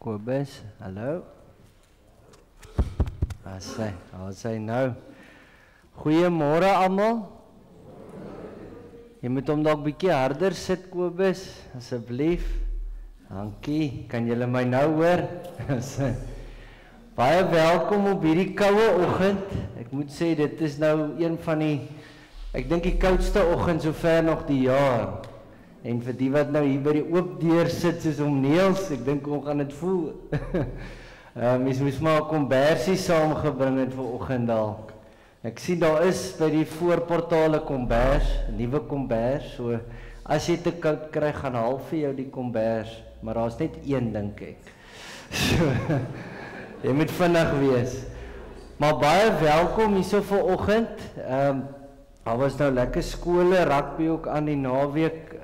Kobus, hallo. As hy nou. Goeiemôre almal. Jy moet hom dalk bietjie harder sit, Kobus, asseblief. Dankie. Kan julle my nou hoor? Baie welkom op hierdie koue oggend. Ek moet sê dit is nou een van die, ek dink die koudste oggend sover nog die jaar. En vir die wat nou hier by die oop deur sit soos om Neels, ek dink ons gaan dit voel. Mens moes maar 'n kombersie saamgebring het vir oggend dalk. Ek sien daar is by die voorportale kombers, 'n nuwe kombers, so as jy te koud kry, gaan haal vir jou die kombers, maar daar's net een dink ek. So, jy moet vinnig wees. Maar baie welkom hierso vanoggend. Daar was nou lekker skole, rugby ook aan die naweek,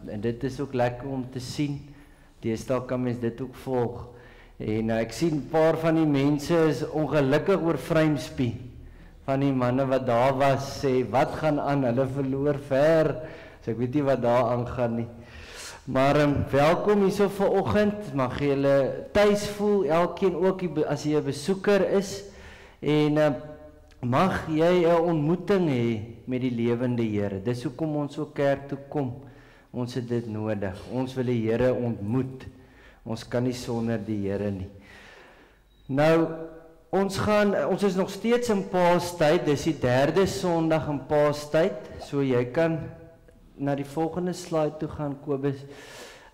en dit is ook lekker om te sien. Deesdae kan mens dit ook volg. En ek sien 'n paar van die mense is ongelukkig oor Vrympie. Van die manne wat daar was, sê, wat gaan aan? Hulle verloor ver. So ek weet nie wat daar aangaan nie. Maar welkom hierso vanoggend. Mag julle tuis voel, elkeen ook as jy 'n besoeker is. En mag jy 'n ontmoeting hê met die lewende Here. Dis hoekom ons so kerk toe kom. Ons het dit nodig. Ons wil die Here ontmoet. Ons kan nie sonder die Here nie. Nou, ons is nog steeds in Paastyd. Dis die 3de Sondag in Paastyd. So jy kan na die volgende slide toe gaan, Kobus.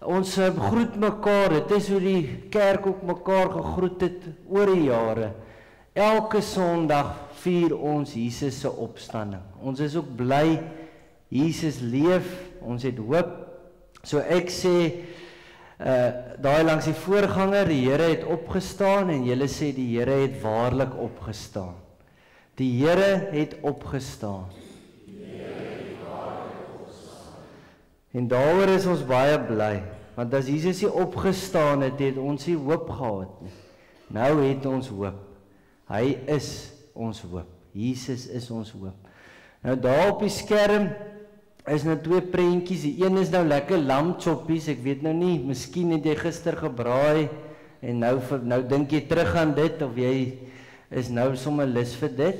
Ons groet mekaar. Dit is hoe die kerk ook mekaar gegroet het oor die jare. Elke Sondag vier ons Jesus se opstanding. Ons is ook bly Jesus leef. Ons het hoop. So ek sê daai langs die voorganger, die Here het opgestaan en julle sê die Here het waarlik opgestaan. Die Here het opgestaan. En daaroor is ons baie bly, want as Jesus nie opgestaan het, het ons nie hoop gehad nie. Nou het ons hoop. Hy is ons hoop. Jesus is ons hoop. Nou daar op die skerm is nou 2 prentjies. Die een is nou lekker lamchoppies. Ek weet nou nie, miskien het jy gister gebraai en nou dink jy terug aan dit of jy is nou sommer lus vir dit.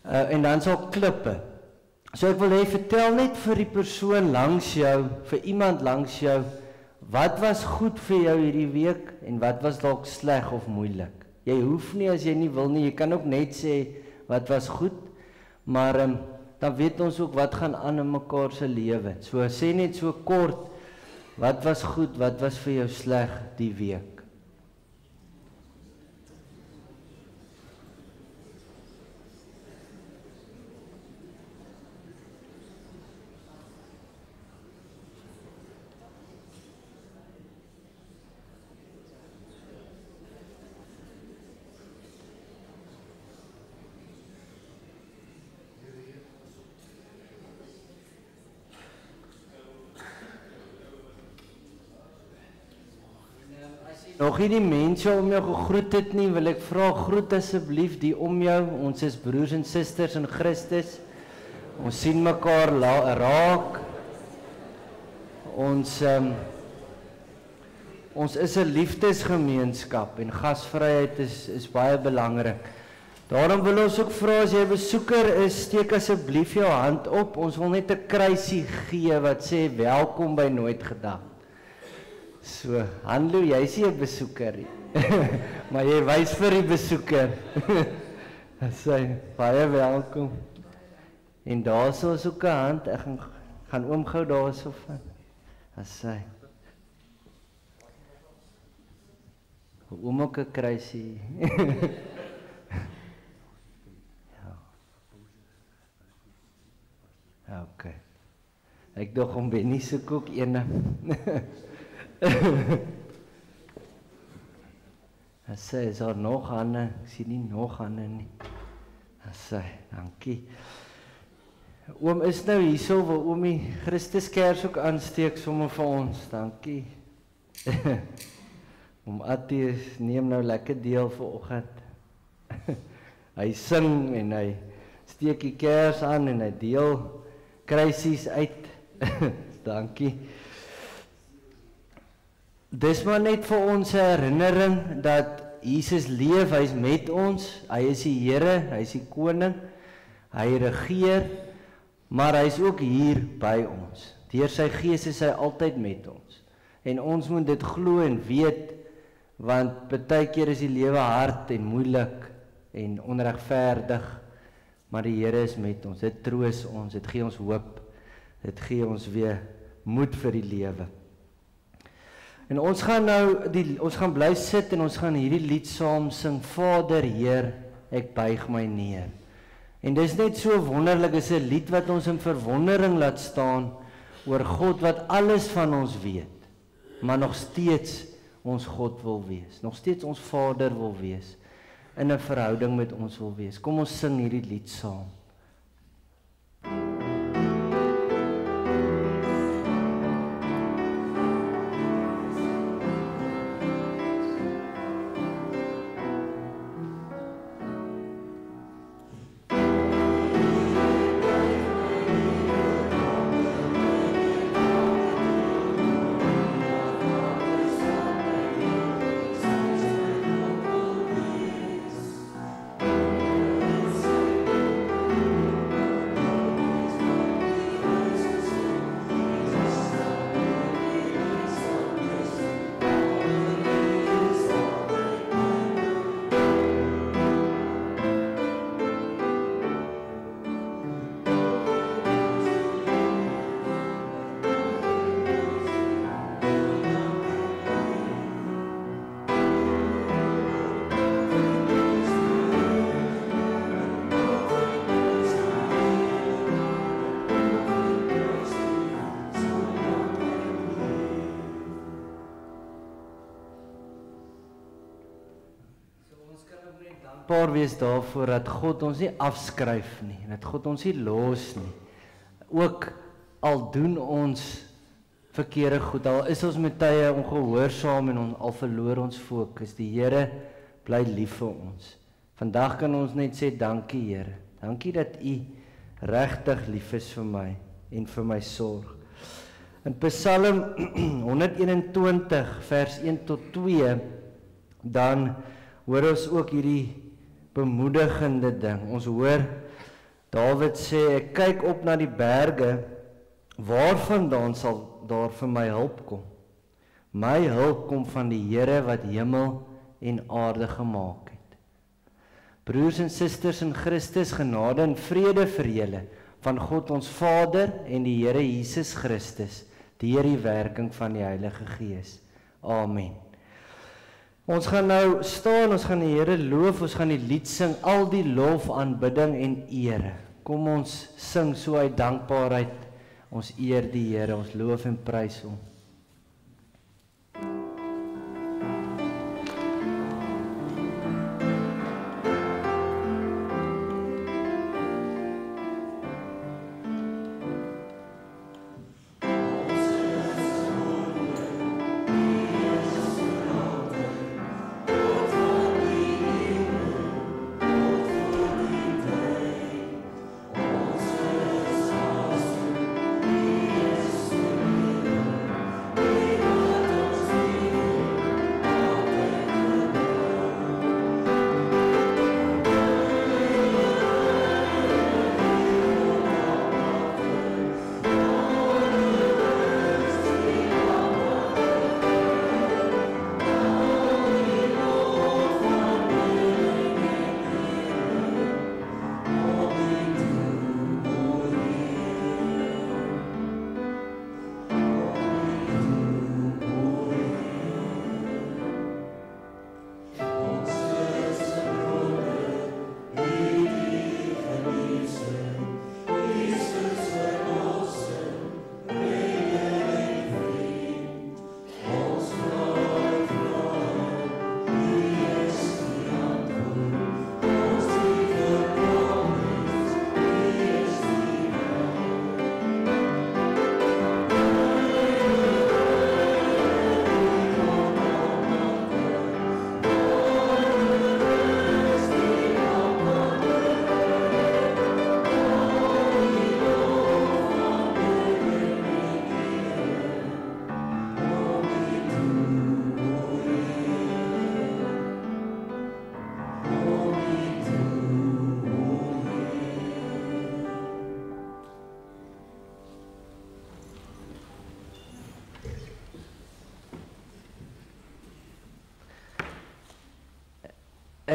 En dan sal klippe. So ek wil hê vertel net vir die persoon langs jou, vir iemand langs jou, wat was goed vir jou hierdie week en wat was dalk sleg of moeilik. Jy hoef nie as jy nie wil nie, jy kan ook net sê wat was goed, maar dan weet ons ook wat gaan aan in mekaar se lewe. So sê net so kort, wat was goed, wat was vir jou sleg die week? Nog nie die mense om jou gegroet het nie, wil ek vra, groet asseblief die om jou. Ons is broers en susters in Christus. Ons sien mekaar raak. Ons is 'n liefdesgemeenskap en gasvryheid is baie belangrik. Daarom wil ons ook vra, as jy 'n besoeker is, steek asseblief jou hand op. Ons wil net 'n kruisie gee wat sê welkom by Nooit Gedag. So, Hanlo, jy is nie 'n besoeker nie. Maar jy wys vir die besoeker. Sy, baie welkom. En daarso is ook 'n hand. Ek gaan oom gou daarso van. Sy. Oom ook 'n kruisie. Ja. Okay. Ek dog om Benny se koek ene. Sy, is daar nog hande? Ek sien nie nog hande nie. Sy, dankie. Oom is nou hierso, wil oomie Christuskers ook aansteek sommer vir ons. Dankie. Oom Attie neem nou lekker deel vanoggend. Hy sing en hy steek die kers aan en hy deel kruisies uit. Dankie. dis maar net vir ons 'n herinnering dat Jesus leef, hy is met ons, hy is die Here, hy is die koning, hy regeer, maar hy is ook hier by ons. Deur sy Gees is hy altyd met ons. En ons moet dit glo en weet, want baie keer is die lewe hard en moeilik en onregverdig, maar die Here is met ons. Dit troos ons, dit gee ons hoop, dit gee ons weer moed vir die lewe. En ons gaan ons gaan bly sit en ons gaan hierdie lied saam sing, Vader, Heer, ek buig my neer. En dis net so wonderlik, is 'n lied wat ons in verwondering laat staan oor God wat alles van ons weet, maar nog steeds ons God wil wees, nog steeds ons Vader wil wees, in 'n verhouding met ons wil wees. Kom ons sing hierdie lied saam. Dankbaar wees daarvoor dat God ons nie afskryf nie, dat God ons nie los nie. Ook al doen ons verkeerde goed, al is ons met tye ongehoorsaam en al verloor ons fokus, die Here bly lief vir ons. Vandag kan ons net sê dankie Here. Dankie dat U regtig lief is vir my en vir my sorg. In Psalm 121 vers 1 tot 2 dan hoor ons ook hierdie bemoedigende ding. Ons hoor Dawid sê, ek kyk op na die berge, waarvandaan sal daar vir my hulp kom? My hulp kom van die Here wat hemel en aarde gemaak het. Broers en susters in Christus, genade en vrede vir julle van God ons Vader en die Here Jesus Christus, deur die werking van die Heilige Gees. Amen. Ons gaan nou staan, ons gaan die Here loof, ons gaan die lied sing, al die lof, aanbidding en ere. Kom ons sing so uit dankbaarheid, ons eer die Here, ons loof en prys hom.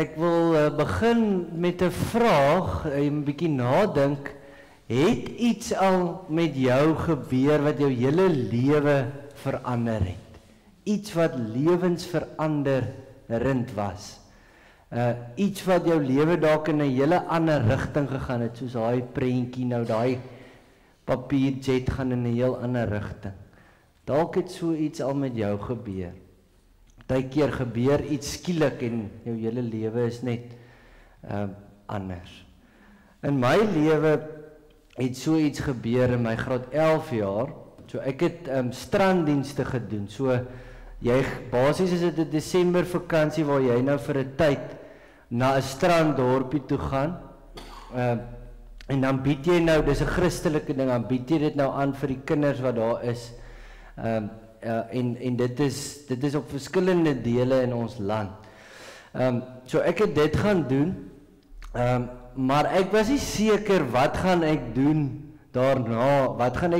ek wil begin met 'n vraag, 'n bietjie nadink. Het iets al met jou gebeur wat jou hele lewe verander het? Iets wat lewensveranderend was. Iets wat jou lewe dalk in 'n hele ander rigting gegaan het, soos daai prentjie nou, daai papierjet gaan in 'n heel ander rigting. Dalk het so iets al met jou gebeur. Partykeer gebeur iets skielik en jou hele lewe is net anders. In my lewe het so iets gebeur in my graad 11 jaar. So ek het stranddienste gedoen. So basies is dit 'n Desember vakansie waar jy nou vir 'n tyd na 'n stranddorpie toe gaan. En dan bied jy nou, dis 'n Christelike ding, dan bied jy dit nou aan vir die kinders wat daar is. En dit is op verskillende dele in ons land. So ek het dit gaan doen. Maar ek was nie seker wat gaan ek doen daarna, wat gaan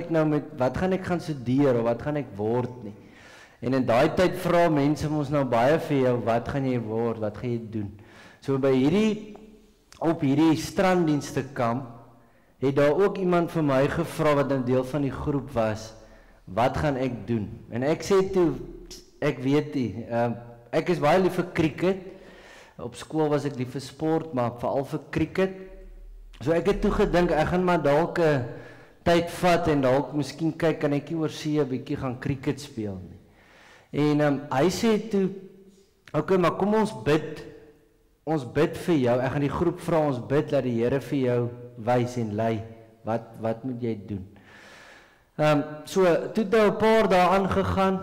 ek gaan studeer of wat gaan ek word nie. En in daai tyd vra mense ons nou baie vir jou, wat gaan jy word, wat gaan jy doen? So op hierdie stranddienste kamp, het daar ook iemand vir my gevra wat 'n deel van die groep was, wat gaan ek doen? En ek sê toe, ek weet nie, ek is baie lief vir cricket. Op skool was ek lief vir sport, maar veral vir cricket. So ek het toe gedink, ek gaan maar dalk 'n tyd vat en dalk miskien kyk, kan ek oor see 'n bietjie gaan cricket speel nie. En hy sê toe, okay, maar kom ons bid vir jou. Ek gaan die groep vra, ons bid dat die Here vir jou wys en lei, wat moet jy doen? So toe het nou 'n paar dae aangegaan,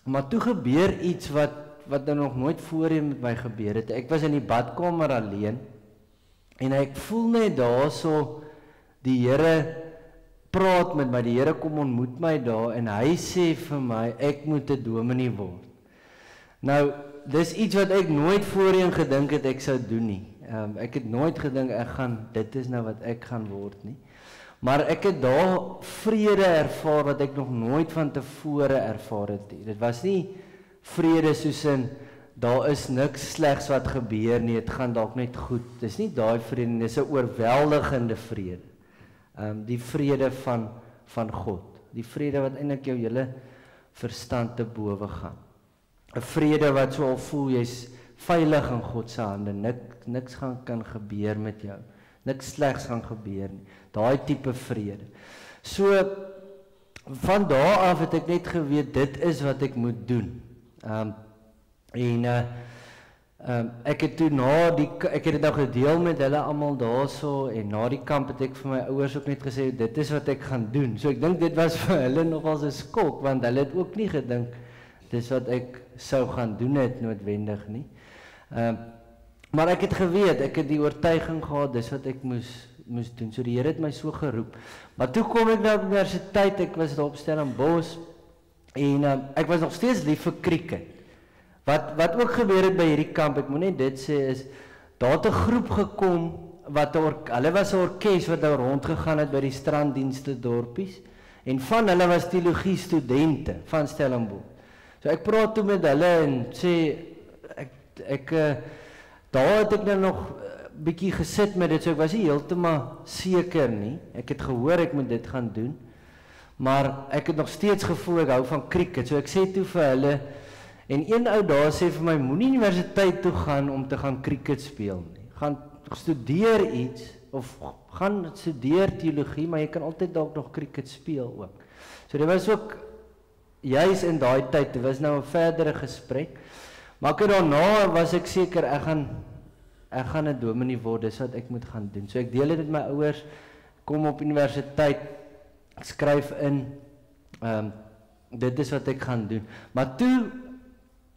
maar toe gebeur iets wat nou nog nooit voorheen met my gebeur het. Ek was in die badkamer alleen en ek voel net daarso die Here praat met my, die Here kom ontmoet my daar en hy sê vir my, ek moet 'n dominee word. Nou, dis iets wat ek nooit voorheen gedink het ek sou doen nie. Ek het nooit gedink dit is nou wat ek gaan word nie. Maar ek het daar vrede ervaar wat ek nog nooit van tevore ervaar het nie. Dit was nie vrede soos in, daar is niks slegs wat gebeur nie, het gaan dalk net goed. Dis nie daai vrede, dis 'n oorweldigende vrede. Die vrede van God. Die vrede wat eintlik jou hele verstand te bowe gaan. 'n Vrede wat so al voel, jy's veilig in God se hande, niks kan gebeur met jou. Niks slegs gaan gebeur nie. Daai tipe vrede. So, van daar af het ek net geweet, dit is wat ek moet doen. Ek het toe ek het dit nou gedeel met hulle almal daarso, en na die kamp het ek vir my ouers ook net gesê, dit is wat ek gaan doen. So ek dink dit was vir hulle nogals 'n skok, want hulle het ook nie gedink, dis wat ek sou gaan doen het noodwendig nie. Maar ek het geweet, ek het die oortuiging gehad, dis wat ek moes doen. So die Here het my so geroep. Maar toe kom ek na universiteit, ek was daar op Stellenbosch, en ek was nog steeds lief vir cricket. Wat ook gebeur het by hierdie kamp, ek moet net dit sê, is, daar het 'n groep gekom, hulle was 'n orkes wat nou rondgegaan het by die stranddienste dorpies, en van hulle was teologie studente van Stellenbosch. So ek praat toe met hulle en sê, daar het ek nou nog bietjie gesit met dit, so ek was nie heeltemal seker nie. Ek het gehoor ek moet dit gaan doen, maar ek het nog steeds gevoel ek hou van cricket. So ek sê toe vir hulle, en een ou daar sê vir my, moenie universiteit toe gaan om te gaan cricket speel nie. Gaan studeer iets, of gaan studeer teologie, maar jy kan altyd dalk nog cricket speel ook. So dit was ook, juis in daai tyd, dit was nou 'n verdere gesprek, maar daarna was ek seker, ek gaan 'n dominee word, dis wat ek moet gaan doen. So ek deel dit met my ouers, kom op universiteit, ek skryf in, dit is wat ek gaan doen. Maar toe,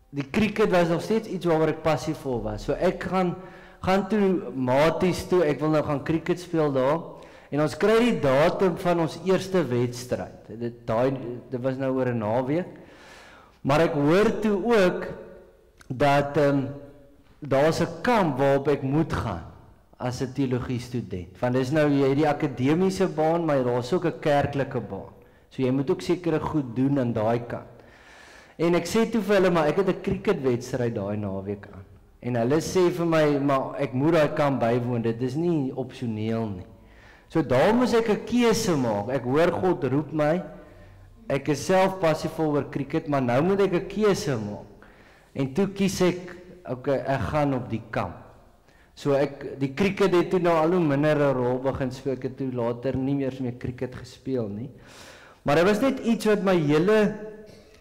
die cricket was nog steeds iets waaroor ek passievol was. So ek gaan toe maties toe, ek wil nou gaan cricket speel daar, en ons kry die datum van ons eerste wedstryd. Dit was nou oor 'n naweek. Maar ek hoor toe ook, dat daar's 'n kamp waarop ek moet gaan, as 'n teologie student. Want dis nou, jy het die akademiese baan, maar daar's ook 'n kerklike baan. So jy moet ook sekere goed doen aan daai kant. En ek sê toe vir hulle, maar ek het 'n cricketwedstryd daai naweek aan. En hulle sê vir my, maar ek moet daai kamp bywoon, dit is nie opsioneel nie. So daar moes ek 'n keuse maak. Ek hoor God roep my. Ek is self passievol oor cricket, maar nou moet ek 'n keuse maak. En toe kies ek, okay, ek gaan op die kamp. So die cricket het toe nou al hoe minder 'n rol begin speel. Ek het toe later nie meer cricket gespeel nie. Maar dit was net iets wat my hele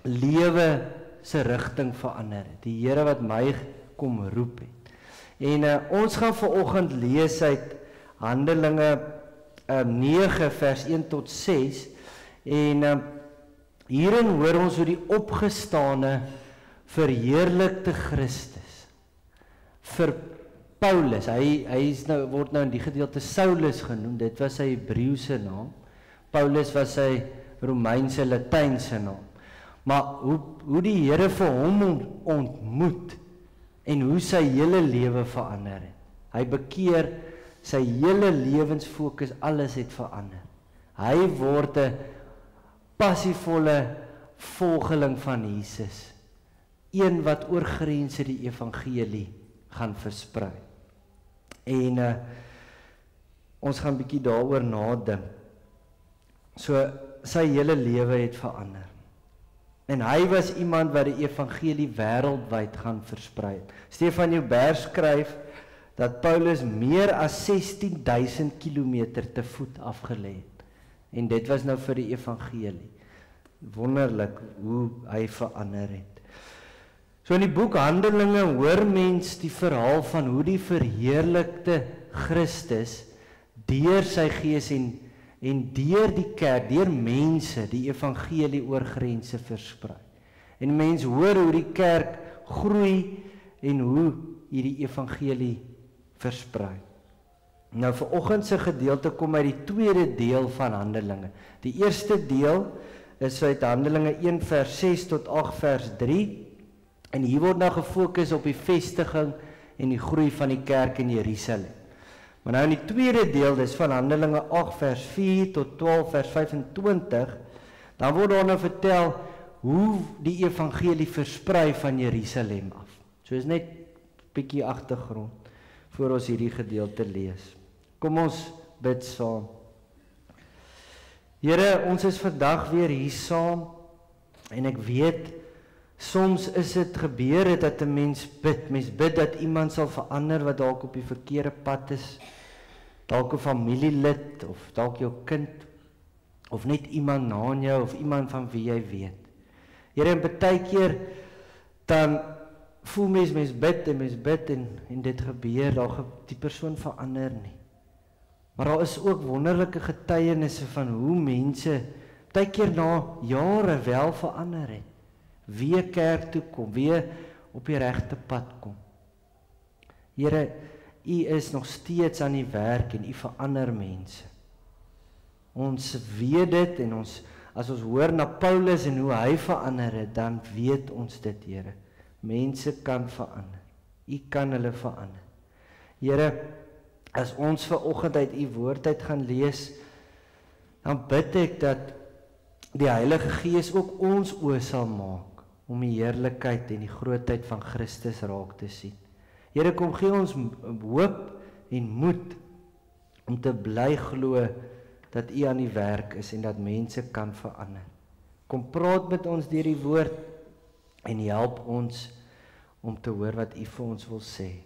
lewe se rigting verander het. Die Here wat my kom roep het. En ons gaan vanoggend lees uit Handelinge 9 vers 1 tot 6 en hierin hoor ons hoe die opgestane verheerlikte Christus vir Paulus, hy is nou, word nou in die gedeelte Saulus genoem, dit was sy Hebreëse naam. Paulus was sy Romeinse Latynse naam. Maar hoe die Here vir hom ontmoet en hoe sy hele lewe verander het. Hy bekeer, sy hele lewensfokus, alles het verander. Hy word 'n passievolle volgeling van Jesus. Een wat oor grense die evangelie gaan versprei. En ons gaan bietjie daaroor nadink. So sy hele lewe het verander. En hy was iemand wat die evangelie wêreldwyd gaan versprei. Stefan Joubert skryf dat Paulus meer as 16.000 kilometer te voet afgelê het. En dit was nou vir die evangelie. Wonderlik hoe hy verander het. So in die boek Handelinge hoor mens die verhaal van hoe die verheerlikte Christus deur sy gees en deur die kerk, deur mense, die evangelie oor grense versprei. En mens hoor hoe die kerk groei en hoe hierdie evangelie versprei. Nou vanoggend se gedeelte kom uit die tweede deel van Handelinge. Die eerste deel is uit Handelinge 1 vers 6 tot 8 vers 3. En hier word nou gefokus op die vestiging en die groei van die kerk in Jerusalem. Maar nou in die tweede deel, dis van Handelinge 8 vers 4 tot 12 vers 25, dan word daar nou vertel hoe die evangelie versprei van Jerusalem af. So is net 'n bietjie agtergrond voor ons hierdie gedeelte lees. Kom ons bid saam. Here, ons is vandag weer hier saam en ek weet soms is dit gebeur dat 'n mens bid dat iemand sal verander wat dalk op die verkeerde pad is, dalk 'n familielid of dalk jou kind of net iemand na jou of iemand van wie jy weet. Here, en baie keer dan voel mens bid en dit gebeur, die persoon verander nie. Maar daar is ook wonderlike getuienisse van hoe mense baie keer na jare wel verander het. Weer kerk toe kom, weer op die regte pad kom. Here, U is nog steeds aan die werk en U verander mense. Ons weet dit en as ons hoor na Paulus en hoe hy verander het, dan weet ons dit, Here. Mense kan verander. U kan hulle verander. Here, as ons vanoggend uit U woord uit gaan lees, dan bid ek dat die Heilige Gees ook ons oë sal maak om die heerlikheid en die grootheid van Christus raak te sien. Here, kom gee ons hoop en moed om te bly glo dat U aan die werk is en dat mense kan verander. Kom praat met ons deur die woord en help ons om te hoor wat U vir ons wil sê.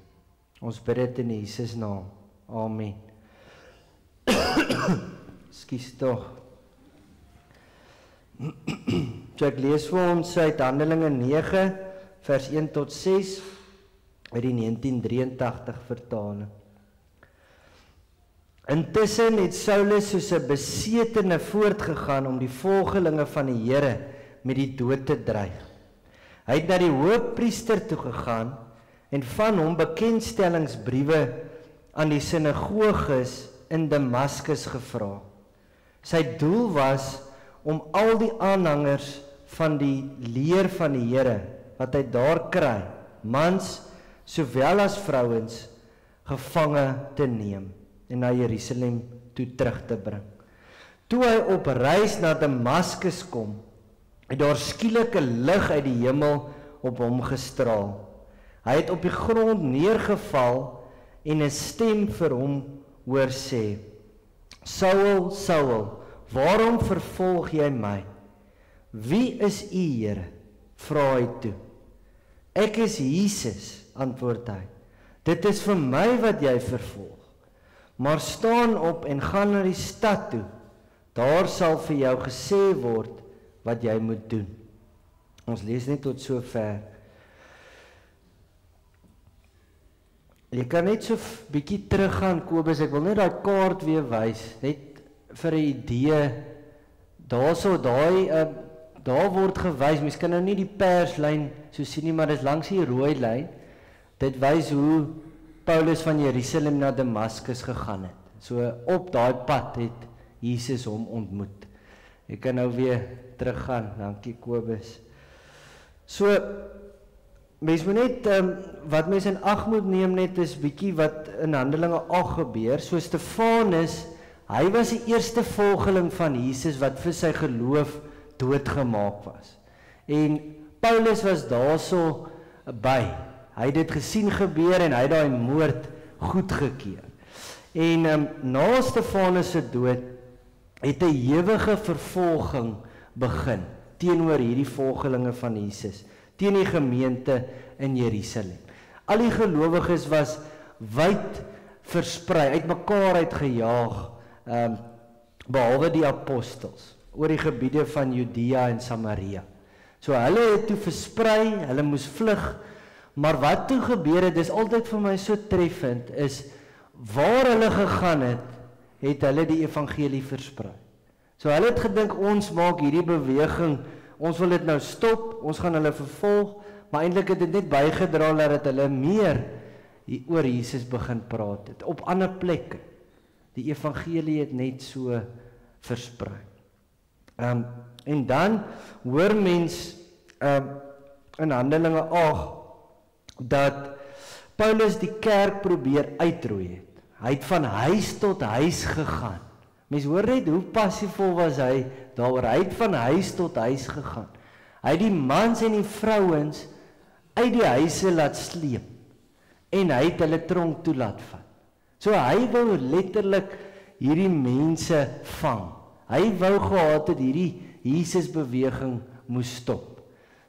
Ons bid dit in Jesus naam. Amen. Skus tog. So ek lees vir ons uit Handelinge 9 vers 1 tot 6 uit die 1983 vertaling. Intussen het Saulus soos 'n besetene voortgegaan om die volgelinge van die Here met die dood te dreig. Hy het na die hoofpriester toe gegaan en van hom bekendstellingsbriewe aan die sinagoges in Damaskus gevra. Sy doel was om al die aanhangers van die leer van die Here wat hy daar kry, mans sowel as vrouens, gevange te neem en na Jerusalem toe terug te bring. Toe hy op reis na Damaskus kom, het daar skielik 'n lig uit die hemel op hom gestraal. Hy het op die grond neergeval en 'n stem vir hom hoor sê, Saul, Saul, waarom vervolg jy my? Wie is u, Here? Vra hy toe. Ek is Jesus, antwoord hy. Dit is vir my wat jy vervolg. Maar staan op en gaan na die stad toe. Daar sal vir jou gesê word wat jy moet doen. Ons lees net tot so ver. Jy kan net so bietjie teruggaan, Kobus, ek wil net daai kaart weer wys, net vir 'n idee. Daar word gewys, mens kan nou nie die perslyn so sien nie, maar dit is langs die rooi lyn. Dit wys hoe Paulus van Jerusalem na Damaskus gegaan het. So op daai pad het Jesus hom ontmoet. Ek kan nou weer teruggaan, dankie Kobus. So, mens moet net, wat mens in ag moet neem net is bietjie wat in Handelinge 8 gebeur. So Stefanus, hy was die eerste volgeling van Jesus wat vir sy geloof doodgemaak was. En Paulus was daarso by. Hy het dit gesien gebeur en hy het daai moord goedgekeur. En na Stefanus se dood het 'n ewige vervolging begin teenoor hierdie volgelinge van Jesus, teen die gemeente in Jerusalem. Al die gelowiges was wyd versprei, uitmekaar uitgejaag, behalwe die apostels, oor die gebiede van Judea en Samaria. So hulle het toe versprei, hulle moes vlug, maar wat toe gebeur het, dis altyd vir my so treffend, is waar hulle gegaan het, het hulle die evangelie versprei. So hulle het gedink, ons maak hierdie beweging, ons wil dit nou stop, ons gaan hulle vervolg, maar eintlik het dit net bygedra dat hulle meer oor Jesus begin praat het, op ander plekke. Die evangelie het net so versprei. En dan hoor mens in Handelinge 8 dat Paulus die kerk probeer uitroei het. Hy het van huis tot huis gegaan. Mens hoor net hoe passievol was hy daaroor. Hy het van huis tot huis gegaan. Hy het die mans en die vrouens uit die huise laat sleep en hy het hulle tronk toe laat vat. So hy wou letterlik hierdie mense vang. Hy wou gehad het hierdie Jesus beweging moes stop.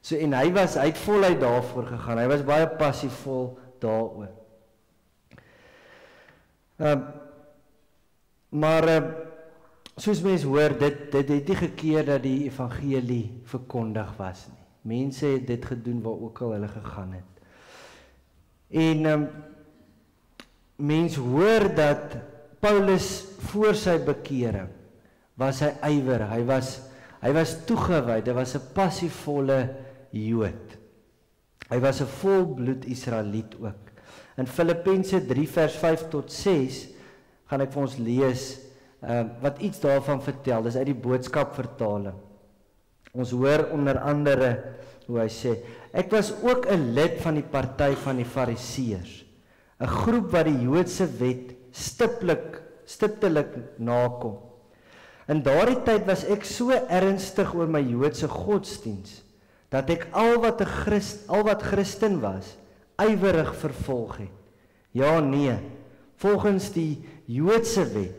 So en hy het voluit daarvoor gegaan. Hy was baie passievol daaroor. Maar soos mens hoor, dit het nie gekeer dat die evangelie verkondig was nie. Mense het dit gedoen waar ook al hulle gegaan het. En mens hoor dat Paulus voor sy bekering was hy ywer, hy was toegewyd, hy was 'n passievolle Jood. Hy was 'n volbloed Israeliet ook. In Filippense 3 vers 5 tot 6 gaan ek vir ons lees wat iets daarvan vertel. Dis uit die boodskap vertaling. Ons hoor onder andere hoe hy sê, ek was ook 'n lid van die party van die Fariseërs, 'n groep wat die Joodse wet stiptelik nakom. In daardie tyd was ek so ernstig oor my Joodse godsdiens dat ek al wat Christen was, ywerig vervolg het. Ja, nee, volgens die Joodse wet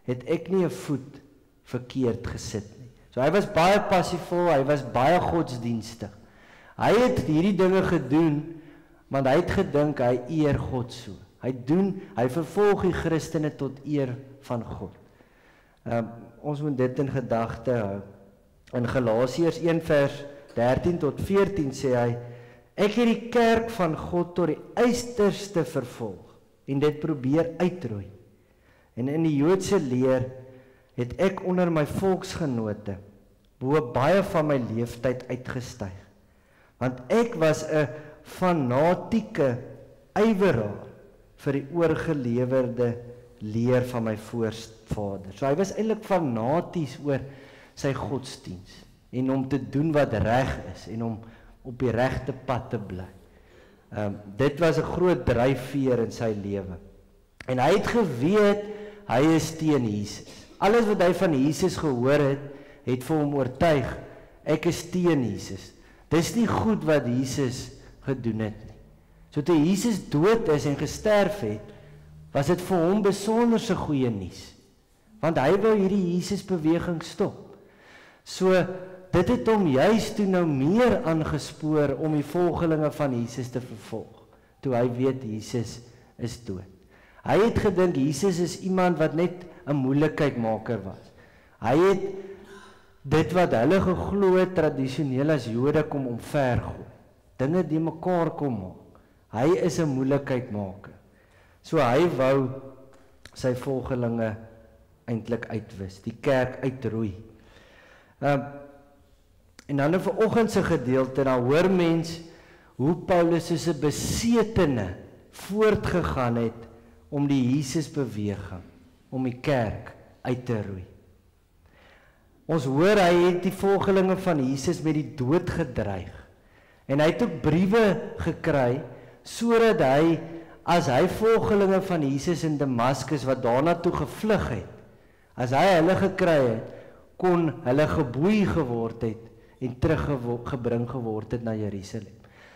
het ek nie 'n voet verkeerd gesit nie. So hy was baie passievol, hy was baie godsdienstig. Hy het hierdie dinge gedoen, want hy het gedink hy eer God so. Hy vervolg die Christene tot eer van God. Ons moet dit in gedagte hou. In Galasiërs 1 vers 13 tot 14 sê hy, ek het die kerk van God tot die uiterste vervolg en dit probeer uitroei. En in die Joodse leer het ek onder my volksgenote bo baie van my leeftyd uitgestyg. Want ek was 'n fanatieke ywerraar vir die oorgelewerde leer van my voorvaders. So hy was eintlik fanaties oor sy godsdiens en om te doen wat reg is en om op die regte pad te bly. Dit was 'n groot dryfveer in sy lewe. En hy het geweet hy is teen Jesus. Alles wat hy van Jesus gehoor het vir hom oortuig, ek is teen Jesus. Dis nie goed wat Jesus gedoen het nie. So toe Jesus dood is en gesterf het, was dit vir hom besonderse goeie nuus. Want hy wou hierdie Jesus-beweging stop. So dit het hom juist toe nou meer aangespoor om die volgelinge van Jesus te vervolg, toe hy weet Jesus is dood. Hy het gedink Jesus is iemand wat net 'n moeilikheidmaker was. Hy het dit wat hulle geglo het tradisioneel as Jode kom omvergooi. Dinge die mekaar kom maak. Hy is 'n moeilikheidmaker. So hy wou sy volgelinge eintlik uitwis, die kerk uitroei. En dan in vanoggend se gedeelte, dan hoor mens hoe Paulus soos 'n besetene voortgegaan het om die Jesus-beweging, om die kerk uit te roei. Ons hoor hy het die volgelinge van Jesus met die dood gedreig. En hy het ook briewe gekry, sodat hy, as hy volgelinge van Jesus in Damaskus, wat daarna toe gevlug het, as hy hulle gekry het, kon hulle geboei geword het, en teruggebring geword het na Jerusalem.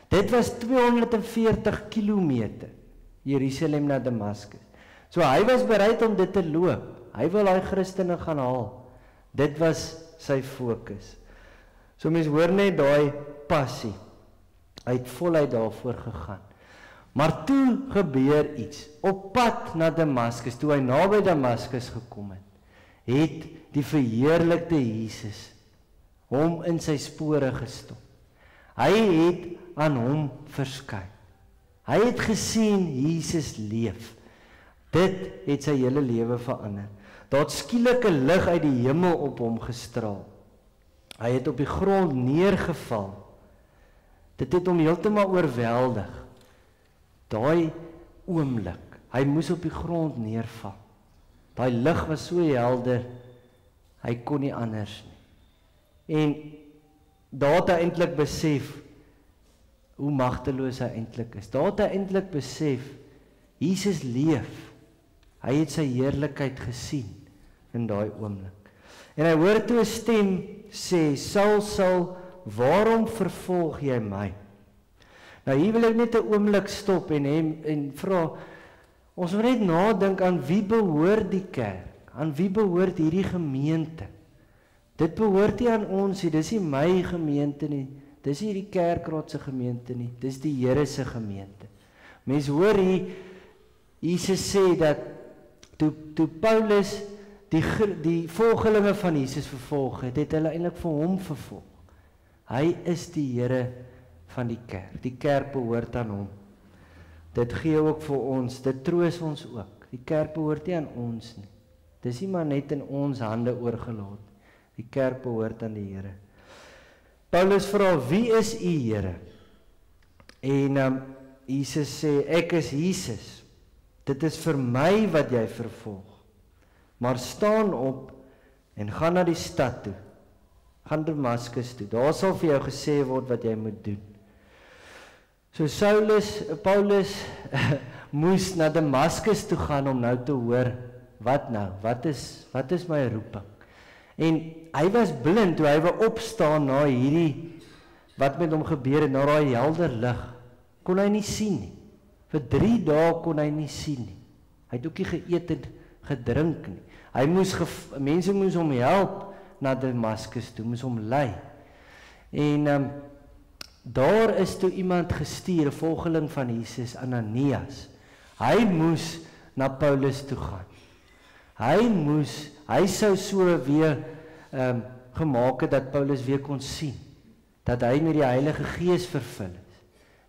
Dit was 240 kilometer, Jerusalem na Damaskus. So hy was bereid om dit te loop. Hy wil daai Christene gaan haal. Dit was sy fokus. So mens hoor net daai passie. Hy het voluit daarvoor gegaan. Maar toe gebeur iets. Op pad na Damaskus, toe hy naby Damaskus gekom het die verheerlikte Jesus hom in sy spore gestop. Hy het aan hom verskyn. Hy het gesien Jesus leef. Dit het sy hele lewe verander. Daar het skielike lig uit die hemel op hom gestraal. Hy het op die grond neergeval. Dit het hom heeltemal oorweldig. Daai oomblik, hy moes op die grond neerval. Daai lig was so helder, hy kon nie anders nie. En daar het hy eintlik besef hoe magteloos hy eintlik is. Daar het hy eintlik besef, Jesus leef. Hy het sy heerlikheid gesien in daai oomblik. En hy hoor toe 'n stem sê, Saul, Saul, waarom vervolg jy my? Nou hier wil ek net 'n oomblik stop en vra, ons moet net nadink aan wie behoort die kerk? Aan wie behoort hierdie gemeente? Dit behoort nie aan ons nie, dis nie my gemeente nie, dis nie die kerkraad se gemeente nie, dis die Here se gemeente. Mense hoor hier, Jesus sê dat toe Paulus die volgelinge van Jesus vervolg het, het hulle eintlik vir hom vervolg. Hy is die Here van die kerk behoort aan hom. Dit gee ook vir ons, dit troos ons ook. Die kerk behoort nie aan ons nie. Dis nie maar net in ons hande oorgelaat. Die kerk behoort aan die Here. Paulus vra, wie is u Here? En Jesus sê, ek is Jesus. Dit is vir my wat jy vervolg. Maar staan op en gaan na die stad toe. Gaan Damaskus toe. Daar sal vir jou gesê word wat jy moet doen. So Paulus moes na Damaskus toe gaan om nou te hoor, wat nou? Wat is my roeping? En hy was blind toe hy wou opstaan na hierdie, wat met hom gebeur het, na daai helder lig. Kon hy nie sien nie. Vir 3 dae kon hy nie sien nie. Hy het ook nie geëet en gedrink nie. Mense moes hom help na Damaskus toe, moes hom lei. En daar is toe iemand gestuur, 'n volgeling van Jesus, Ananias. Hy moes na Paulus toe gaan. Hy sou so weer gemaak het dat Paulus weer kon sien, dat hy met die Heilige Gees vervul is,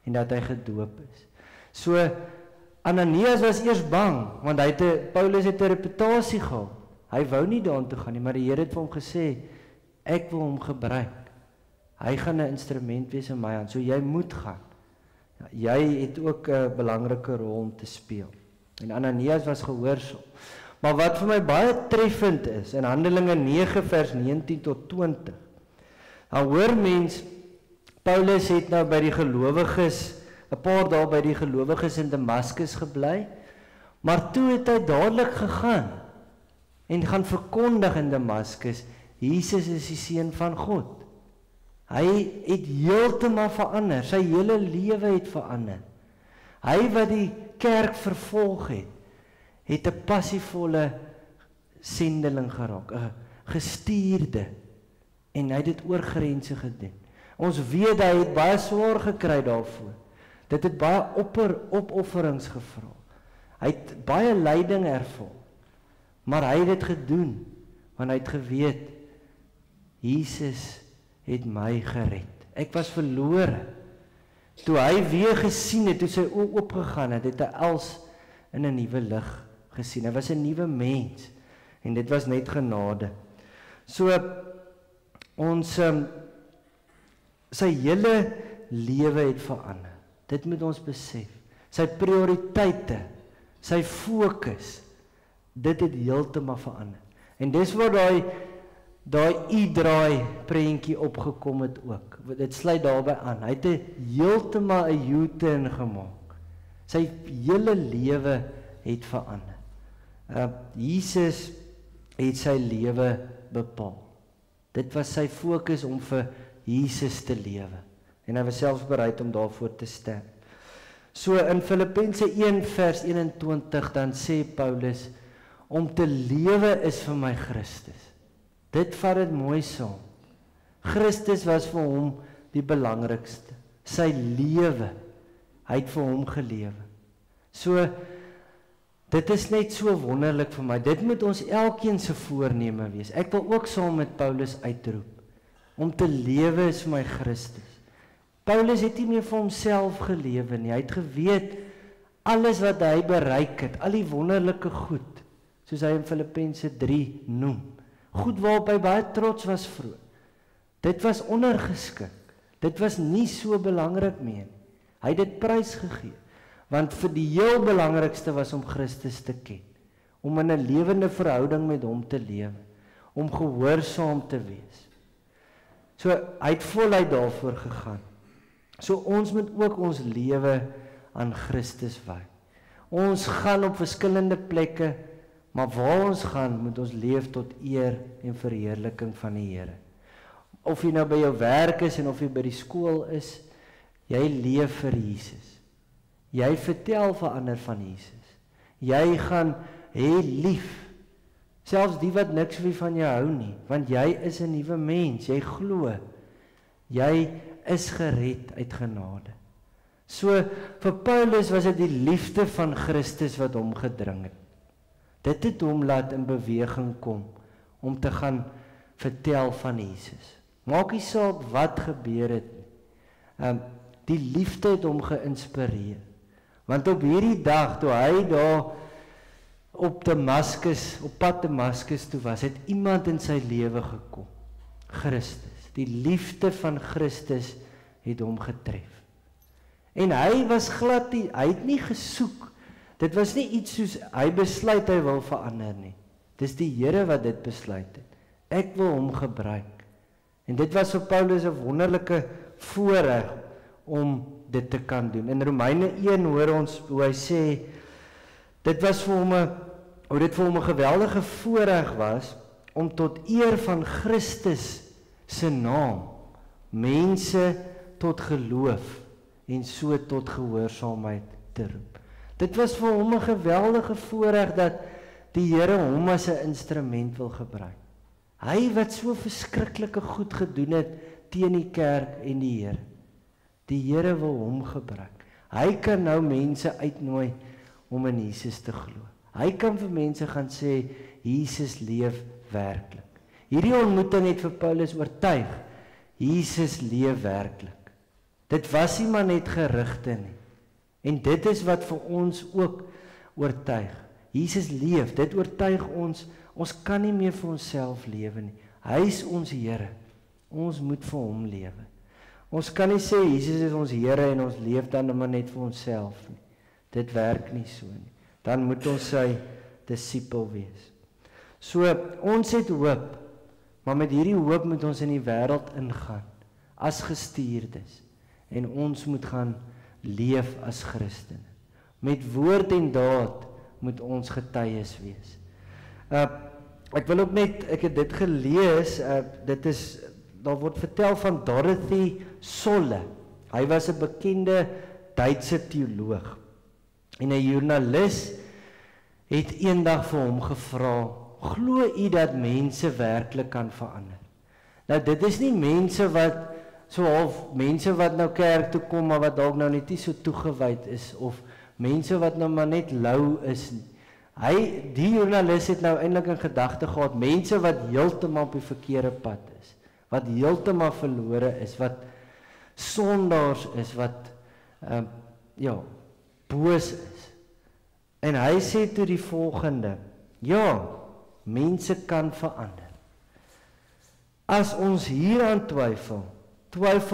en dat hy gedoop is. So, Ananias was eers bang, want Paulus het 'n reputasie gehad. Hy wou nie daartoe gaan nie, maar die Here het vir hom gesê, ek wil hom gebruik. Hy gaan 'n instrument wees in my hand, so jy moet gaan. Ja, jy het ook 'n belangrike rol om te speel. En Ananias was gehoorsaam. Maar wat vir my baie treffend is, in Handelinge 9 vers 19 tot 20, dan hoor mens, Paulus het nou by die gelowiges, 'n paar dae by die gelowiges in Damaskus gebly, maar toe het hy dadelik gegaan, en gaan verkondig in Damaskus, Jesus is die Seun van God. Hy het heeltemal verander, sy hele lewe het verander. Hy wat die kerk vervolg het 'n passievolle sendeling geraak, 'n gestuurde, en hy het dit oor grense gedoen. Ons weet hy het baie swaar gekry daarvoor. Dit het baie opofferings gevra. Hy het baie lyding ervaar. Maar hy het dit gedoen, want hy het geweet, Jesus het my gered. Ek was verlore. Toe hy weer gesien het, toe sy oë oopgegaan het, het hy als in 'n nuwe lig gesien. Hy was 'n nuwe mens, en dit was net genade. So, ons, sy hele lewe het verander. Dit moet ons besef. Sy prioriteite, sy fokus, dit het heeltemal verander. En dis waar daai U-draai prentjie opgekom het ook. Dit sluit daarbey aan. Hy het heeltemal 'n U-turn gemaak. Sy hele lewe het verander. Jesus het sy lewe bepaal. Dit was sy fokus om vir Jesus te lewe. En hy was selfs bereid om daarvoor te sterf. So in Filippense 1 vers 21 dan sê Paulus, om te lewe is vir my Christus. Dit vat dit mooi saam. Christus was vir hom die belangrikste. Sy lewe, hy het vir hom gelewe. So, dit is net so wonderlik vir my. Dit moet ons elkeen se voorneme wees. Ek wil ook saam met Paulus uitroep. Om te lewe is vir my Christus. Paulus het nie meer vir homself gelewe nie. Hy het geweet, alles wat hy bereik het, al die wonderlike goed, soos hy in Filippense 3 noem, goed waarop hy baie trots was vroeër. Dit was ondergeskik. Dit was nie so belangrik meer. Hy het dit prys gegee. Want vir die heel belangrikste was om Christus te ken. Om in 'n lewende verhouding met hom te lewe. Om gehoorsaam te wees. So, hy het voluit daarvoor gegaan. So, ons moet ook ons lewe aan Christus wy. Ons gaan op verskillende plekke, maar waar ons gaan, moet ons leef tot eer en verheerliking van die Here. Of jy nou by jou werk is en of jy by die skool is, jy leef vir Jesus. Jy vertel vir ander van Jesus. Jy gaan hê lief, selfs die wat niks van jou hou nie, want jy is 'n nuwe mens, jy glo. Jy is gered uit genade. So, vir Paulus was dit die liefde van Christus wat hom gedring het. Dit het hom laat in beweging kom, om te gaan vertel van Jesus. Maak nie saak wat gebeur het nie. Die liefde het hom geïnspireer. Want op hierdie dag, toe hy daar op pad Damaskus toe was, het iemand in sy lewe gekom. Christus. Die liefde van Christus het hom getref. En hy was glad nie, hy het nie gesoek. Dit was nie iets soos, hy besluit hy wil verander nie. Dis die Here wat dit besluit het. Ek wil hom gebruik. En dit was vir Paulus 'n wonderlike voorreg om dit te kan doen. In Romeine 1 hoor ons hoe hy sê, dit vir hom 'n geweldige voorreg was, om tot eer van Christus se naam, mense tot geloof, en so tot gehoorsaamheid te roep. Dit was vir hom 'n geweldige voorreg, dat die Here hom as 'n instrument wil gebruik. Hy wat so verskriklike goed gedoen het, teen die kerk en die Here. Die Here wil hom gebruik. Hy kan nou mense uitnooi om in Jesus te glo. Hy kan vir mense gaan sê, Jesus leef werklik. Hierdie ontmoeting het vir Paulus oortuig, Jesus leef werklik. Dit was nie maar net gerugte nie. En dit is wat vir ons ook oortuig. Jesus leef, dit oortuig ons, ons kan nie meer vir onsself lewe nie. Hy is ons Here. Ons moet vir hom lewe. Ons kan nie sê, Jesus is ons Here en ons leef dan maar net vir onsself nie. Dit werk nie so nie. Dan moet ons sy disipel wees. So, ons het hoop, maar met hierdie hoop moet ons in die wêreld ingaan, as gestuurdes. En ons moet gaan leef as Christene. Met woord en daad moet ons getuies wees. Ek wil ook net, ek het dit gelees, daar word vertel van Dorothy Solle. Hy was 'n bekende Duitse teoloog. En 'n joernalis het eendag vir hom gevra, glo u dat mense werklik kan verander? Nou dit is nie mense wat so half mense wat nou kerk toe kom, maar wat dalk nou net nie so toegewyd is, of mense wat nou maar net lou is nie. Die joernalis het nou eintlik in gedagte gehad, mense wat heeltemal op die verkeerde pad is, wat heeltemal verlore is, wat sondaars is, wat boos is. En hy sê toe die volgende, ja, mense kan verander. As ons hieraan twyfel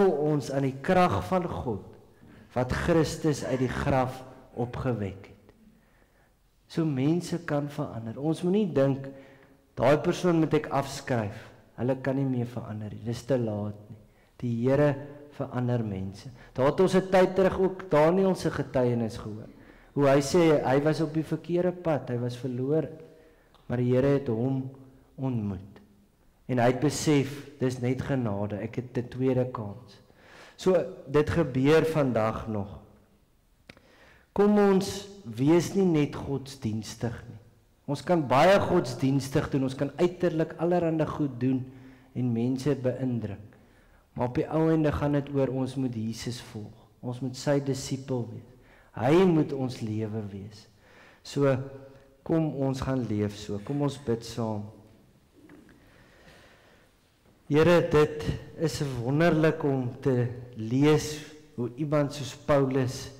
ons aan die krag van God, wat Christus uit die graf opgewek het. So mense kan verander. Ons moet nie dink, daai persoon moet ek afskryf, hulle kan nie meer verander nie, dis te laat nie. Die Here verander mense. Daar het ons 'n tyd terug ook Daniël se getuienis gehoor, hoe hy sê, hy was op die verkeerde pad, hy was verlore, maar die Here het hom ontmoet. En hy het besef, dis net genade, ek het 'n tweede kans. So, dit gebeur vandag nog. Kom ons wees nie net godsdienstig nie. Ons kan baie godsdienstig doen, ons kan uiterlik allerhande goed doen en mense beïndruk. Maar op die ou einde gaan dit oor ons moet Jesus volg. Ons moet sy disipel wees. Hy moet ons lewe wees. So, kom ons gaan leef so. Kom ons bid saam. Here, dit is wonderlik om te lees hoe iemand soos Paulus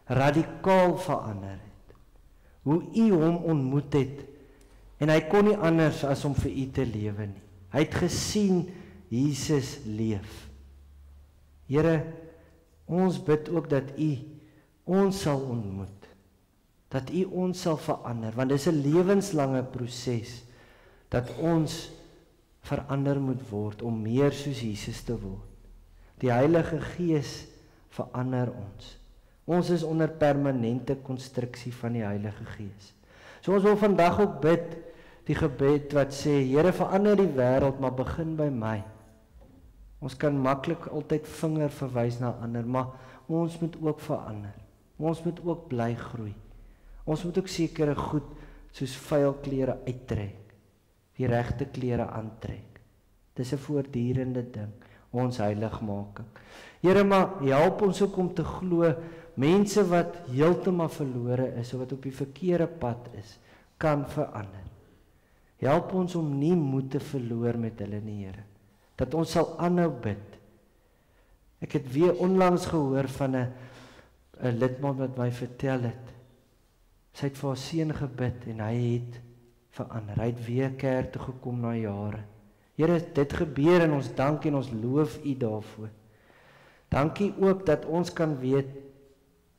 radikaal verander het. Hoe u hom ontmoet het en hy kon nie anders as om vir u te lewe nie. Hy het gesien Jesus leef. Here, ons bid ook dat u ons sal ontmoet. Dat u ons sal verander, want dit is 'n lewenslange proses dat ons verander moet word om meer soos Jesus te word. Die Heilige Gees verander ons. Ons is onder permanente konstruksie van die Heilige Gees. So ons wil vandag ook bid, die gebed wat sê, Here, verander die wêreld, maar begin by my. Ons kan maklik altyd vinger verwys na ander, maar ons moet ook verander. Ons moet ook bly groei. Ons moet ook sekere goed soos vuil klere uittrek, die regte klere aantrek. Dis 'n voortdurende ding, ons heiligmaking. Here, maar help ons ook om te glo, mense wat heeltemal verlore is, of wat op die verkeerde pad is, kan verander. Help ons om nie moed te verloor met hulle nie, Here. Dat ons sal aanhou bid. Ek het weer onlangs gehoor van 'n lidmaat wat my vertel het. Sy het vir haar seun gebid en hy het verander. Hy het weer kerk toe gekom na jare. Here, dit gebeur en ons dank en ons loof u daarvoor. Dankie ook dat ons kan weet,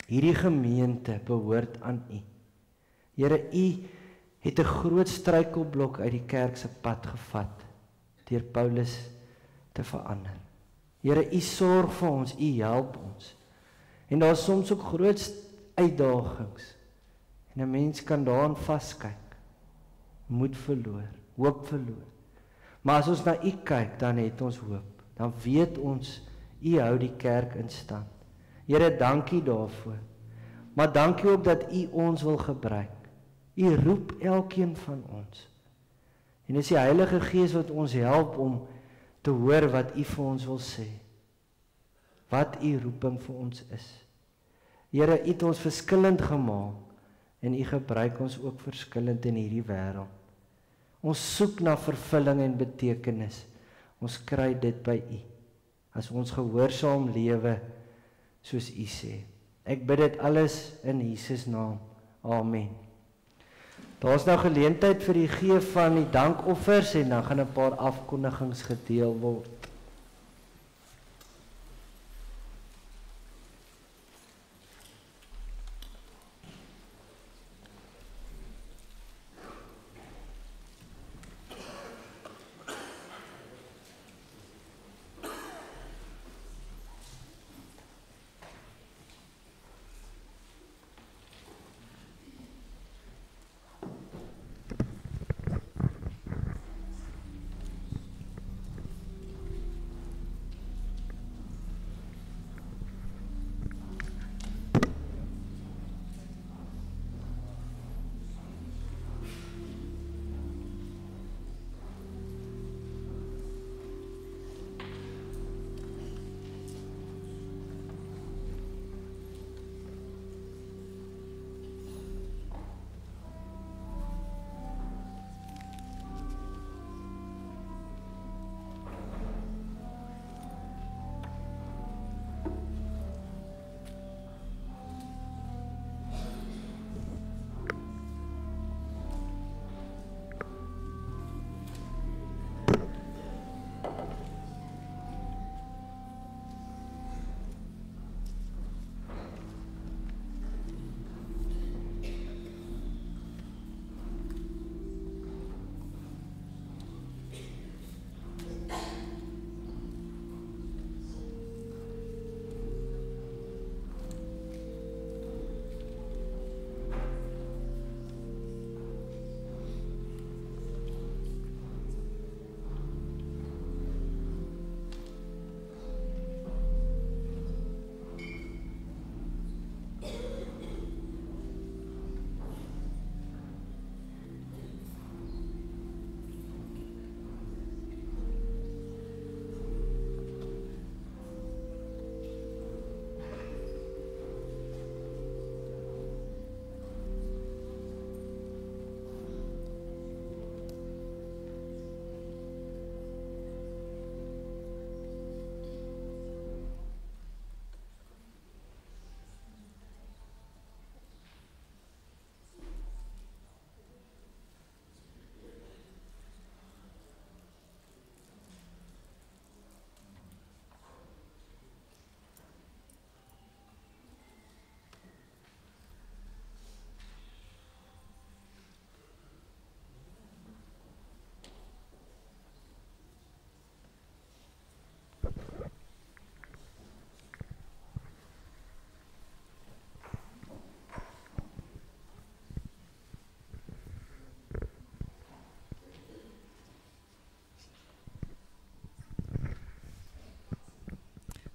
hierdie gemeente behoort aan u. Here, u het 'n groot struikelblok uit die kerk se pad gevat, deur Paulus te verander. Here, u sorg vir ons, u help ons. En daar is soms ook groot uitdagings. En 'n mens kan daaraan vaskyk. Moed verloor, hoop verloor. Maar as ons na u kyk, dan het ons hoop. Dan weet ons, u hou die kerk in stand. Here, dankie daarvoor. Maar dankie ook dat u ons wil gebruik. U roep elkeen van ons. En dis die Heilige Gees wat ons help om te hoor wat u vir ons wil sê. Wat u roeping vir ons is. Here, u het ons verskillend gemaak en u gebruik ons ook verskillend in hierdie wêreld. Ons soek na vervulling en betekenis. Ons kry dit by u. As ons gehoorsaam lewe soos u sê. Ek bid dit alles in Jesus naam. Amen. Daar's nou geleentheid vir die gee van die dankoffers en dan gaan 'n paar afkondigings gedeel word.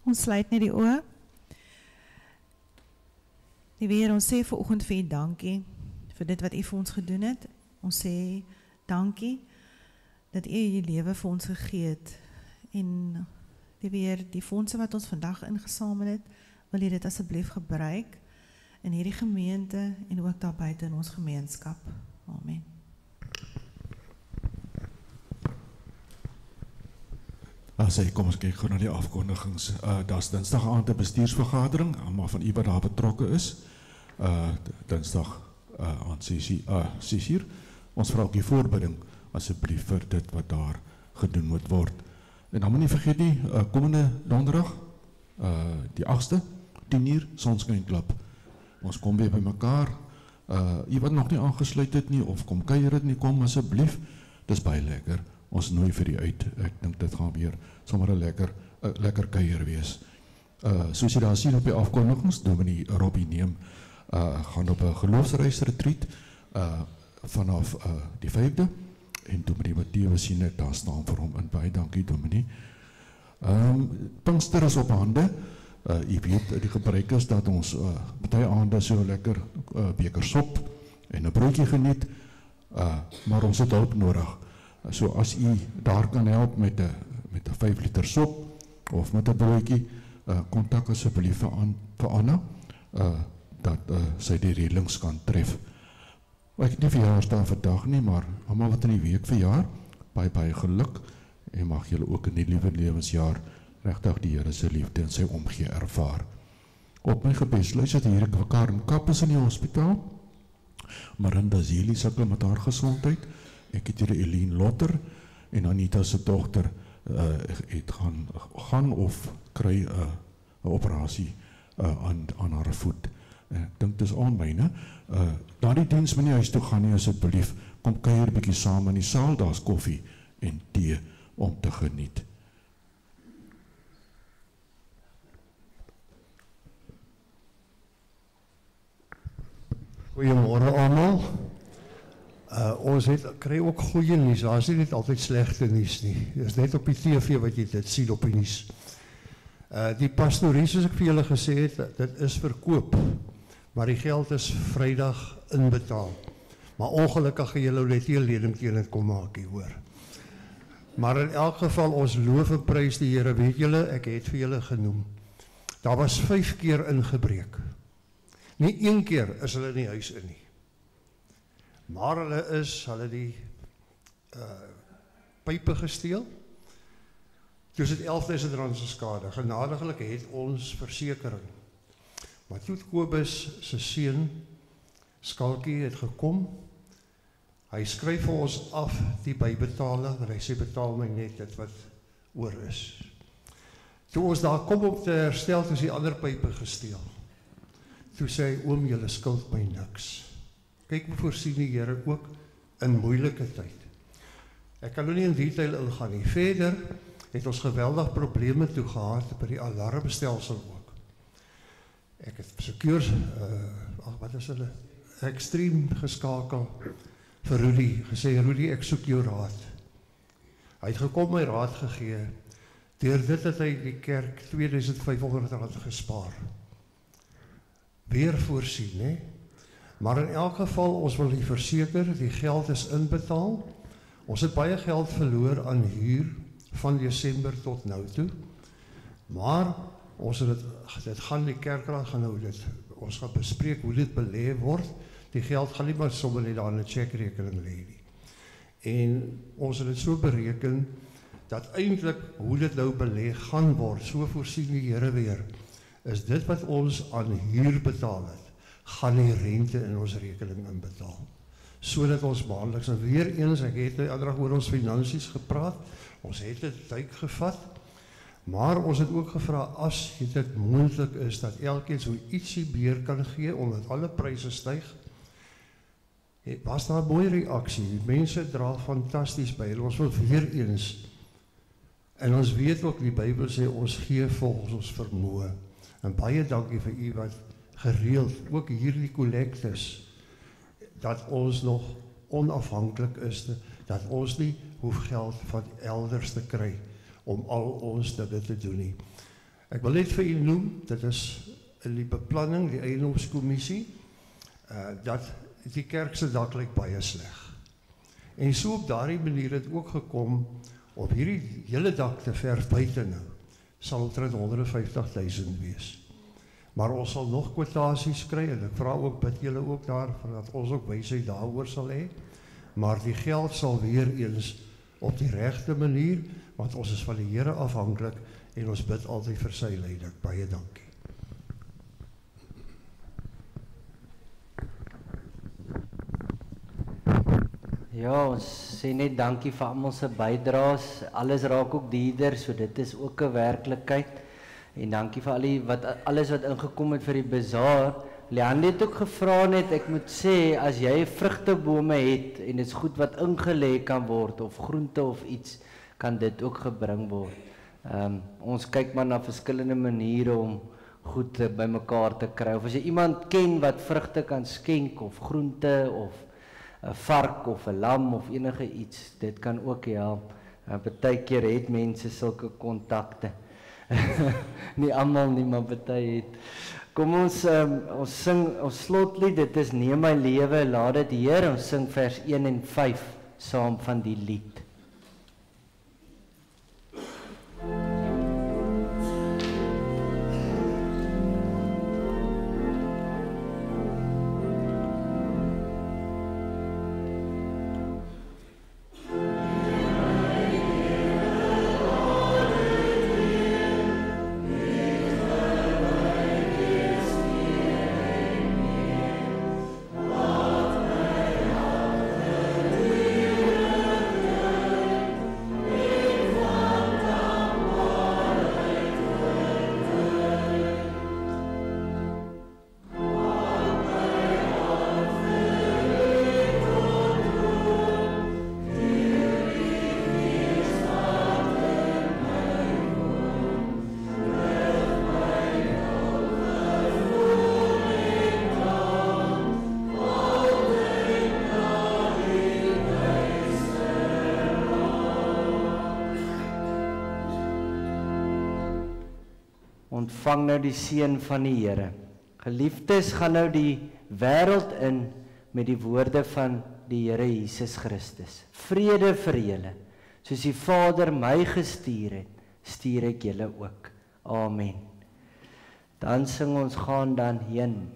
Ons sluit net die oë. Liewe Here, ons sê vanoggend vir U dankie vir dit wat U vir ons gedoen het. Ons sê dankie dat U U lewe vir ons gegee het. En Liewe Here, die fondse wat ons vandag ingesamel het, wil U dit asseblief gebruik in hierdie gemeente en ook daar buite in ons gemeenskap. Amen. Kom ons kyk gou na die afkondigings. Daar's Dinsdag aand 'n bestuursvergadering, almal van u wat daar betrokke is. Dinsdag aan 6:00. Ons vra ook die voorbidding asseblief vir dit wat daar gedoen moet word. En dan moet nie vergeet nie, komende donderdag, die 8ste, 10:00, Sonskynklub. Ons kom weer by mekaar. U wat nog nie aangesluit het nie, of kom kuier het nie, kom asseblief. Dis baie lekker. Ons nooi vir die uit. Ek dink dit gaan weer sommer 'n lekker kuier wees. Soos jy daar sien op die afkondigings, Dominee Robbie neem gaan op 'n geloofsreisretreat vanaf die 5de, en Dominee Matthew sien ek daar staan vir hom in. Baie dankie, Dominee. Pinkster is op hande. U weet, die gebruik is dat ons baie aande so lekker beker sop en 'n broodjie geniet, maar ons het hulp nodig. So as u daar kan help met 'n 5 liter sop of met 'n broodjie, kontak asseblief vir Anna, dat sy die reëlings kan tref. Ek het nie verjaarsdag vandag nie, maar almal wat in die week verjaar, baie geluk, en mag julle ook in die liewe lewensjaar regtig die Here se liefde en sy omgee ervaar. Op my gebedsluis het hier ek Karen Kappes in die hospitaal, Marinda Zeli sukkel met haar gesondheid, ek het hier Eline Lotter, en Anita se dogter het gaan of kry 'n operasie aan haar voet. Ek dink dis aan myne. Na die diens moet nie huis toe gaan nie, asseblief. Kom kuier 'n bietjie saam in die saal, daar's koffie en tee om te geniet. Goeiemôre almal. Ons kry ook goeie nuus. Daar is nie net altyd slegte nuus nie. Dit is net op die TV wat jy dit sien op die nuus. Die pastorie, soos ek vir julle gesê het, dit is verkoop, maar die geld is Vrydag inbetaal. Maar ongelukkig gaan julle net nie 'n lening teen dit kom maak hier, hoor. Maar in elk geval, ons loof en prys die Here. Weet julle, ek het vir julle genoem, daar was 5 keer ingebreek. Nie 1 keer is hulle in die huis in nie. Maar hulle die pype gesteel. Toe is dit R11.000 se skade. Genadiglik het ons versekering. Maar toe Kobus se seun Skalkie het gekom. Hy skryf vir ons af die bybetaling en hy sê betaal my net dit wat oor is. Toe ons daar kom om te herstel, toe is die ander pype gesteel. Toe sê hy, oom, julle skuld my niks. Kyk hoe voorsien die Here ook in moeilike tyd. Ek kan nou nie in detail ingaan nie. Verder het ons geweldig probleme toe gehad by die alarmstelsel ook. Ek het sekeurs, wat is hulle? Extreme geskakel vir Rudy, gesê, Rudy, ek soek jou raad. Hy het gekom my raad gegee. Deur dit het hy die kerk R2.500 gespaar. Weer voorsien, hè? Maar in elk geval, ons wil die verseker, die geld is inbetaal. Ons het baie geld verloor aan huur van Desember tot nou toe. Maar ons het dit gaan die kerkraad gaan nou dit. Ons gaan bespreek hoe dit belê word. Die geld gaan nie maar sommer net daar in 'n chequerekening lê nie. En ons het dit so bereken dat eintlik hoe dit nou belê gaan word, so voorsien die Here weer, is dit wat ons aan huur betaal het, gaan die rente in ons rekening inbetaal. Sodat ons maandeliks, en weer eens, ek het nou ander oor ons finansies gepraat, ons het dit duik gevat, maar ons het ook gevra, as dit moontlik is, dat elkeen so ietsie meer kan gee, omdat alle pryse styg, was daar 'n mooi reaksie. Die mense dra fantasties by. Ons wil weer eens, en ons weet ook, die Bybel sê, ons gee volgens ons vermoë. En baie dankie vir u wat gereeld, ook hierdie kollektes, dat ons nog onafhanklik is, dat ons nie hoef geld van elders te kry, om al ons dinge te doen nie. Ek wil net vir u noem, dit is in die beplanning, die eiendomskommissie, dat die kerk se dak lyk baie sleg. En so op daardie manier het ook gekom, op hierdie hele dak te verf buite nou, sal omtrent 150.000 wees. Maar ons sal nog kwotasies kry, en ek vra ook, bid julle ook daar, dat ons ook wysheid daaroor sal hê, maar die geld sal weer eens op die regte manier, want ons is van die Here afhanklik, en ons bid altyd vir sy leiding. Baie dankie. Ja, ons sê net dankie vir almal se bydraes. Alles raak ook duurder, so dit is ook 'n werklikheid. En dankie vir alles wat ingekom het vir die bazaar. Leanne het ook gevra net, ek moet sê, as jy vrugtebome het en dit is goed wat ingelê kan word of groente of iets, kan dit ook gebring word. Ons kyk maar na verskillende maniere om goed bymekaar te kry. Of as jy iemand ken wat vrugte kan skenk of groente of 'n vark of 'n lam of enige iets, dit kan ook help. Partykeer het mense sulke kontakte. Nie almal nie, maar party het. Kom ons sing ons slotlied, dit is Neem my lewe, laat dit Heer. Ons sing vers 1 en 5 saam van die lied. Ontvang nou die seën van die Here. Geliefdes, gaan nou die wêreld in met die woorde van die Here Jesus Christus. Vrede vir julle. Soos die Vader my gestuur het, stuur ek julle ook. Amen. Dan sing ons gaan dan heen.